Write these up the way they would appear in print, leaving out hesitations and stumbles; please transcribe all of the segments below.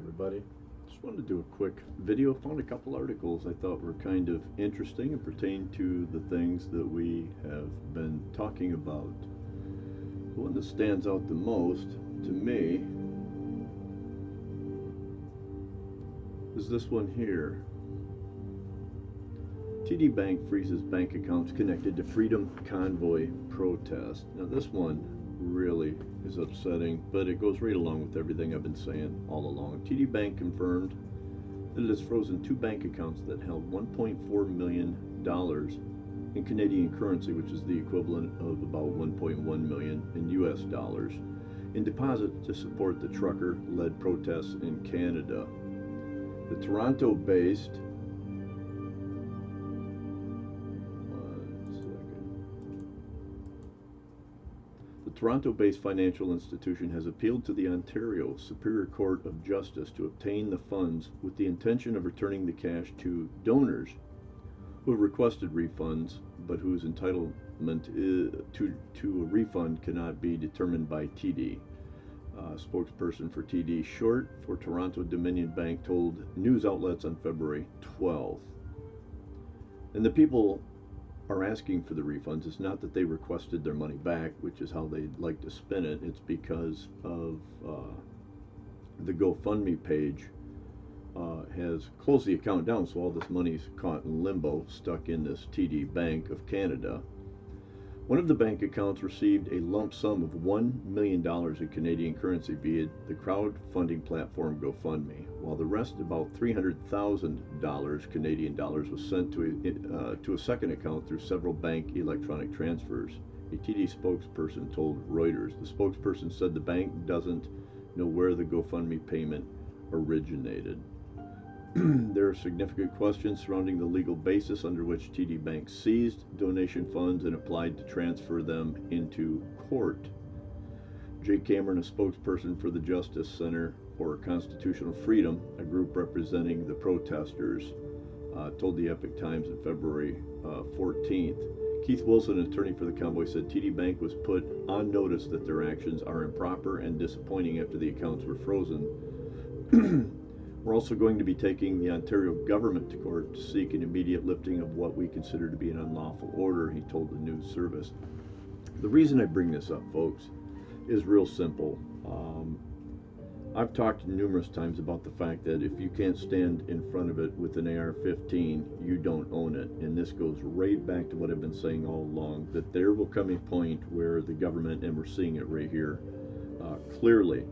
Everybody. Just wanted to do a quick video. Found a couple articles I thought were kind of interesting and pertain to the things that we have been talking about. The one that stands out the most to me is this one here. TD Bank freezes bank accounts connected to Freedom Convoy protest. Now this one really is upsetting, but it goes right along with everything I've been saying all along. TD Bank confirmed that it has frozen two bank accounts that held $1.4 million in Canadian currency, which is the equivalent of about 1.1 million in US dollars, in deposit to support the trucker-led protests in Canada. The Toronto-based Toronto-based financial institution has appealed to the Ontario Superior Court of Justice to obtain the funds with the intention of returning the cash to donors who have requested refunds, but whose entitlement to a refund cannot be determined by TD. Spokesperson for TD, short for Toronto Dominion Bank, told news outlets on February 12th. And the people are asking for the refunds. It's not that they requested their money back, which is how they like to spin it. It's because of the GoFundMe page has closed the account down, so all this money's caught in limbo, stuck in this TD Bank of Canada. One of the bank accounts received a lump sum of $1 million in Canadian currency via the crowdfunding platform GoFundMe, while the rest, about $300,000 Canadian dollars, was sent to a second account through several bank electronic transfers. A TD spokesperson told Reuters. The spokesperson said the bank doesn't know where the GoFundMe payment originated. There are significant questions surrounding the legal basis under which TD Bank seized donation funds and applied to transfer them into court. Jake Cameron, a spokesperson for the Justice Center for Constitutional Freedom, a group representing the protesters, told the Epoch Times on February 14th. Keith Wilson, an attorney for the convoy, said TD Bank was put on notice that their actions are improper and disappointing after the accounts were frozen. We're also going to be taking the Ontario government to court to seek an immediate lifting of what we consider to be an unlawful order, he told the news service. The reason I bring this up, folks, is real simple. I've talked numerous times about the fact that if you can't stand in front of it with an AR-15, you don't own it. And this goes right back to what I've been saying all along, that there will come a point where the government, and we're seeing it right here clearly,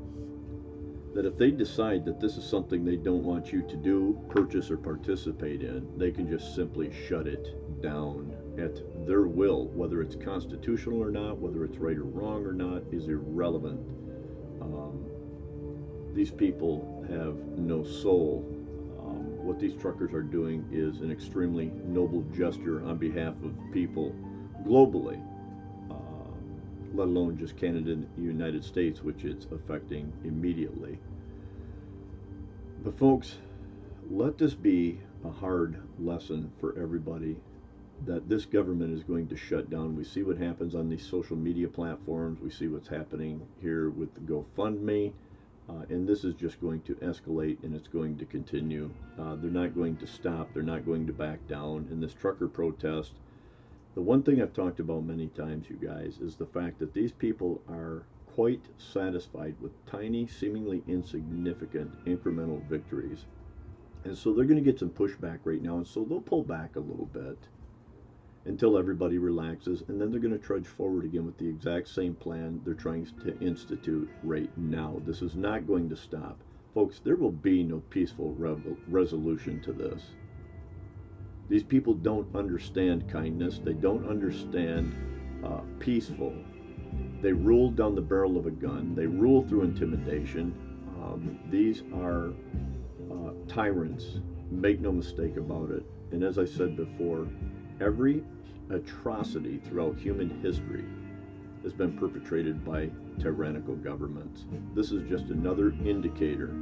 that if they decide that this is something they don't want you to do, purchase, or participate in, they can just simply shut it down at their will. Whether it's constitutional or not, whether it's right or wrong or not, is irrelevant. These people have no soul. What these truckers are doing is an extremely noble gesture on behalf of people globally, let alone just Canada and the United States, which it's affecting immediately. But folks, let this be a hard lesson for everybody, that this government is going to shut down. We see what happens on these social media platforms. We see what's happening here with the GoFundMe. And this is just going to escalate, and it's going to continue. They're not going to stop. They're not going to back down. In this trucker protest, the one thing I've talked about many times, you guys, is the fact that these people are quite satisfied with tiny, seemingly insignificant incremental victories. And so they're going to get some pushback right now, and so they'll pull back a little bit until everybody relaxes, and then they're going to trudge forward again with the exact same plan they're trying to institute right now. This is not going to stop. Folks, there will be no peaceful resolution to this. These people don't understand kindness. They don't understand peaceful. They rule down the barrel of a gun. They rule through intimidation. These are tyrants. Make no mistake about it. And as I said before, every atrocity throughout human history has been perpetrated by tyrannical governments. This is just another indicator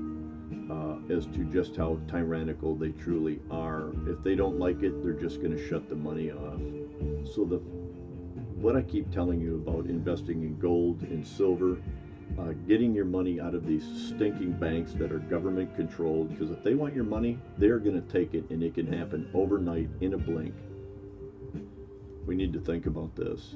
as to just how tyrannical they truly are. If they don't like it, they're just going to shut the money off. So what I keep telling you about investing in gold and silver, getting your money out of these stinking banks that are government controlled, because if they want your money, they're going to take it, and it can happen overnight in a blink. We need to think about this.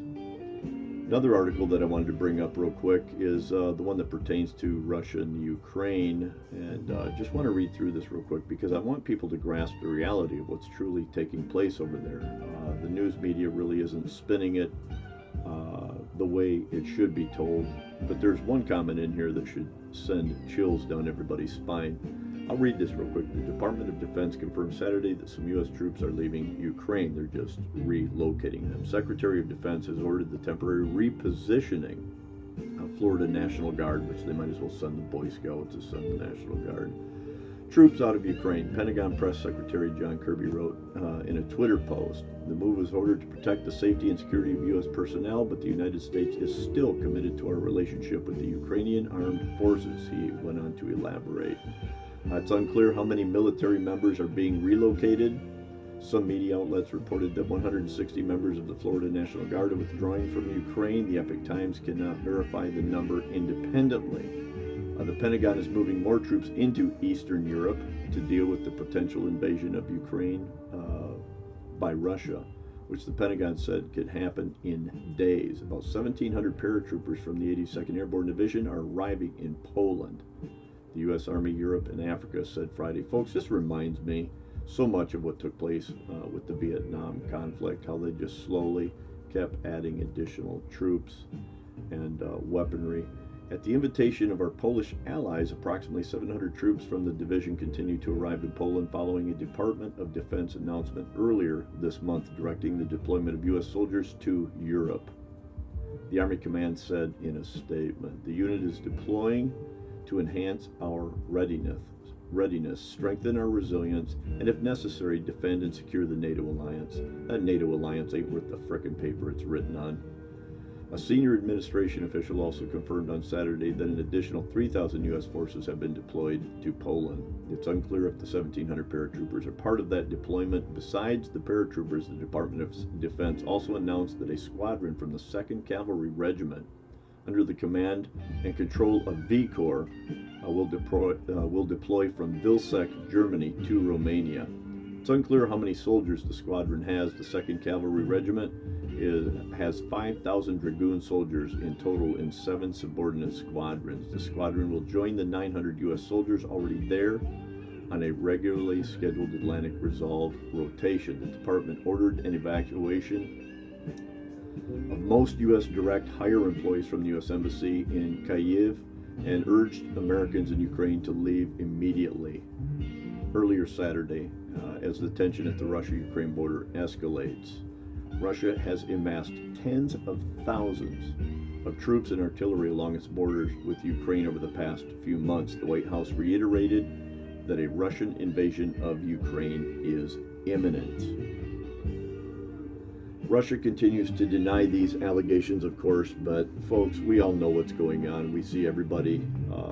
Another article that I wanted to bring up real quick is the one that pertains to Russia and Ukraine, and just want to read through this real quick because I want people to grasp the reality of what's truly taking place over there. The news media really isn't spinning it the way it should be told, but there's one comment in here that should send chills down everybody's spine. I'll read this real quick. The Department of Defense confirmed Saturday that some U.S. troops are leaving Ukraine. They're just relocating them. Secretary of Defense has ordered the temporary repositioning of Florida National Guard, which they might as well send the Boy Scouts to send the National Guard. Troops out of Ukraine. Pentagon Press Secretary John Kirby wrote in a Twitter post, the move was ordered to protect the safety and security of U.S. personnel, but the United States is still committed to our relationship with the Ukrainian armed forces, he went on to elaborate. It's unclear how many military members are being relocated. Some media outlets reported that 160 members of the Florida National Guard are withdrawing from Ukraine. The Epoch Times cannot verify the number independently. The Pentagon is moving more troops into Eastern Europe to deal with the potential invasion of Ukraine by Russia, which the Pentagon said could happen in days. About 1,700 paratroopers from the 82nd Airborne Division are arriving in Poland. The U.S. Army Europe and Africa said Friday. Folks, this reminds me so much of what took place with the Vietnam conflict, how they just slowly kept adding additional troops and weaponry. At the invitation of our Polish allies, approximately 700 troops from the division continue to arrive in Poland following a Department of Defense announcement earlier this month directing the deployment of U.S. soldiers to Europe. The Army Command said in a statement, the unit is deploying to enhance our readiness, strengthen our resilience, and if necessary, defend and secure the NATO alliance. That NATO alliance ain't worth the frickin' paper it's written on. A senior administration official also confirmed on Saturday that an additional 3,000 U.S. forces have been deployed to Poland. It's unclear if the 1,700 paratroopers are part of that deployment. Besides the paratroopers, the Department of Defense also announced that a squadron from the 2nd Cavalry Regiment, under the command and control of V Corps, will deploy from Vilseck, Germany to Romania. It's unclear how many soldiers the squadron has. The 2nd Cavalry Regiment has 5,000 Dragoon soldiers in total in 7 subordinate squadrons. The squadron will join the 900 U.S. soldiers already there on a regularly scheduled Atlantic Resolve rotation. The department ordered an evacuation of most U.S. direct hire employees from the U.S. Embassy in Kyiv and urged Americans in Ukraine to leave immediately. Earlier Saturday, as the tension at the Russia-Ukraine border escalates, Russia has amassed tens of thousands of troops and artillery along its borders with Ukraine over the past few months. The White House reiterated that a Russian invasion of Ukraine is imminent. Russia continues to deny these allegations, of course, but folks, we all know what's going on. We see everybody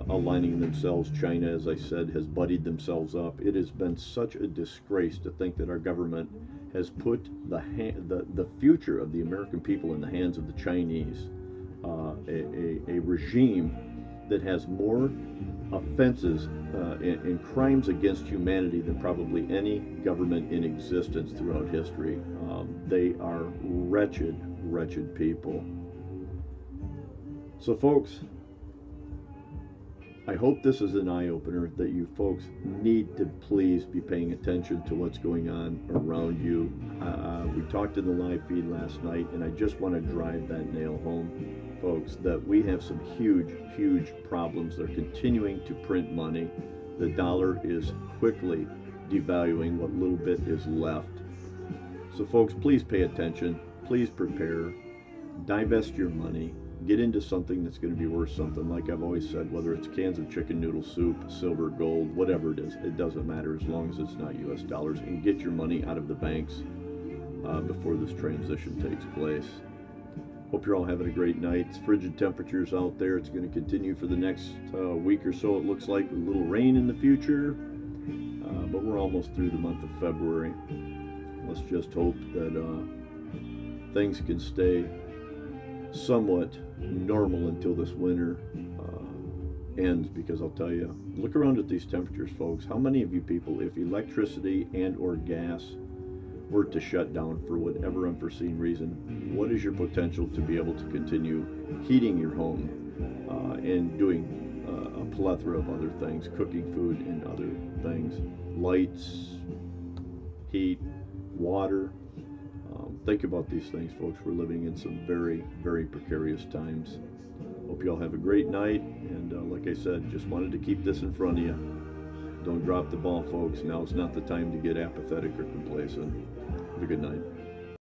aligning themselves. China, as I said, has buddied themselves up. It has been such a disgrace to think that our government has put the future of the American people in the hands of the Chinese, a regime that has more offenses and crimes against humanity than probably any government in existence throughout history. They are wretched, wretched people. So folks, I hope this is an eye-opener that you folks need to please be paying attention to what's going on around you. We talked in the live feed last night, and I just want to drive that nail home, folks, that we have some huge, huge problems. They're continuing to print money. The dollar is quickly devaluing what little bit is left. So folks, please pay attention. Please prepare. Divest your money. Get into something that's going to be worth something. Like I've always said, whether it's cans of chicken noodle soup, silver, gold, whatever it is, it doesn't matter as long as it's not U.S. dollars. And get your money out of the banks before this transition takes place. Hope you're all having a great night. It's frigid temperatures out there. It's going to continue for the next week or so, it looks like, with a little rain in the future. But we're almost through the month of February. Let's just hope that things can stay somewhat normal until this winter ends, because I'll tell you, look around at these temperatures, folks. How many of you people, if electricity and or gas were to shut down for whatever unforeseen reason, what is your potential to be able to continue heating your home and doing a plethora of other things, cooking food and other things, lights, heat, water? Think about these things, folks. We're living in some very, very precarious times. Hope you all have a great night. And like I said, just wanted to keep this in front of you. Don't drop the ball, folks. Now is not the time to get apathetic or complacent. Have a good night.